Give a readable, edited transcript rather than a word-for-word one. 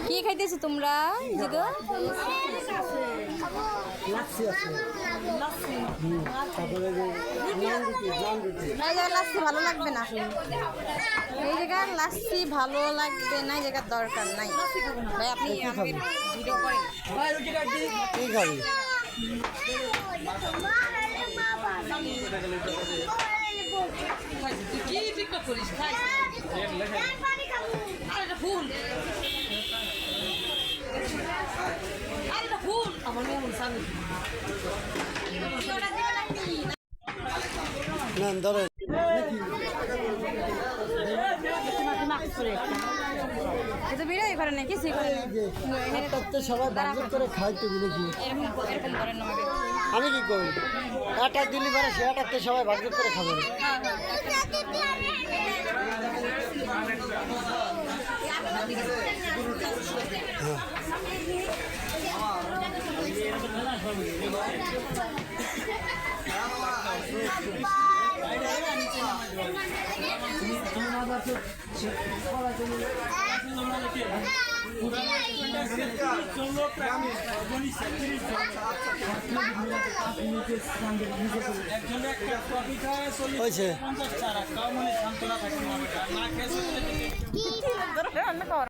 কি খাইতেছো তোমরা? লাচ্ছি ভালো লাগবে না, এই জায়গার লাচ্ছি ভালো লাগবে না, এই জায়গার দরকার নাই। ভাই আপনি ভিডিও করেন। কি খাবি? কি টিকটক করিস? খাই ফুল ফুল আমার মেয়ে স্বামী ধরে ভিডিও করে না কিছুই করে সবাই বান্ধব করে খাই তো কি এরকম করেন না। আমি কি করি? একটা দিল্লি বারে সে একটা সবাই বান্ধব করে খাবে। হয়েছে